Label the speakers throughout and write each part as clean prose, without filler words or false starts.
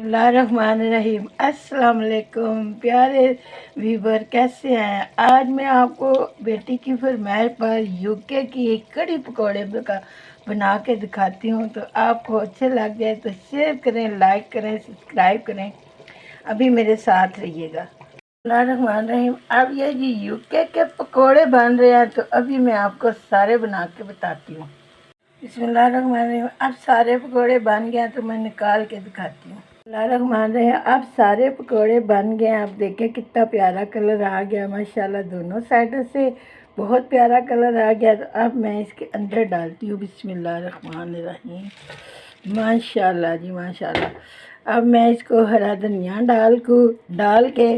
Speaker 1: बिस्मिल्लाहिर्रहमानिर्रहीम। अस्सलाम वालेकुम प्यारे व्यूवर, कैसे हैं। आज मैं आपको बेटी की फरमाइश पर यूके की कड़ी पकौड़े बना के दिखाती हूँ। तो आपको अच्छे लग जाए तो शेयर करें, लाइक करें, सब्सक्राइब करें। अभी मेरे साथ रहिएगा। बिस्मिल्लाहिर्रहमानिर्रहीम। अब ये जी यूके के पकौड़े बन रहे हैं, तो अभी मैं आपको सारे बना के बताती हूँ। बिस्मिल्लाहिर्रहमानिर्रहीम। अब सारे पकौड़े बन गए तो मैं निकाल के दिखाती हूँ। बिस्मिल्लाहिर्रहमानिर्रहीम। अब सारे पकौड़े बन गए। आप देखें कितना प्यारा कलर आ गया, माशाल्लाह दोनों साइडों से बहुत प्यारा कलर आ गया। तो अब मैं इसके अंदर डालती हूँ बिस्मिल्लाहिर्रहमानिर्रहीम। माशाल्लाह जी माशाल्लाह। अब मैं इसको हरा धनिया डाल के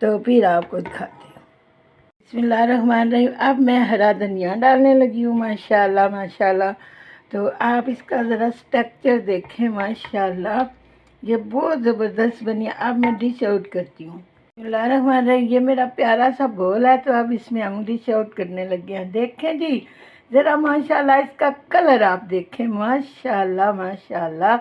Speaker 1: तो फिर आपको दिखाती हूँ। बिस्मिल्लाहिर्रहमानिर्रहीम। अब मैं हरा धनिया डालने लगी हूँ। माशाल्लाह माशाल्लाह। तो आप इसका ज़रा स्ट्रक्चर देखें, माशाल्लाह ये बहुत ज़बरदस्त बनी। अब मैं डिश आउट करती हूँ। बिस्मिल्लाहिर्रहमानिर्रहीम। ये मेरा प्यारा सा बोल है, तो अब इसमें हम डिश आउट करने लगे हैं। देखें जी ज़रा माशाल्लाह, इसका कलर आप देखें, माशाल्लाह माशाल्लाह।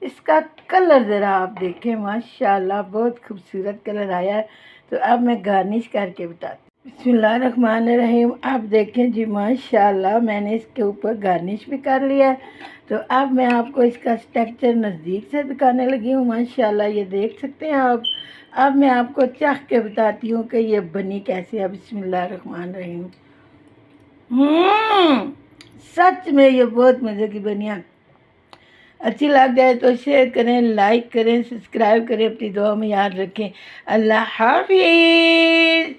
Speaker 1: इसका कलर ज़रा आप देखें, माशाल्लाह बहुत खूबसूरत कलर आया है। तो अब मैं गार्निश करके बताती हूँ। बिस्मिल्लाहिर्रहमानिर्रहीम। आप देखें जी माशाल्लाह, मैंने इसके ऊपर गार्निश भी कर लिया है। तो अब मैं आपको इसका स्ट्रक्चर नज़दीक से दिखाने लगी हूँ। माशाल्लाह ये देख सकते हैं आप। अब मैं आपको चख के बताती हूँ कि ये बनी कैसे है। बिस्मिल्लाहिर्रहमानिर्रहीम। सच में ये बहुत मज़े की बनी है। अच्छी लग जाए तो शेयर करें, लाइक करें, सब्सक्राइब करें। अपनी दुआ में याद रखें। अल्लाह हाफिज़।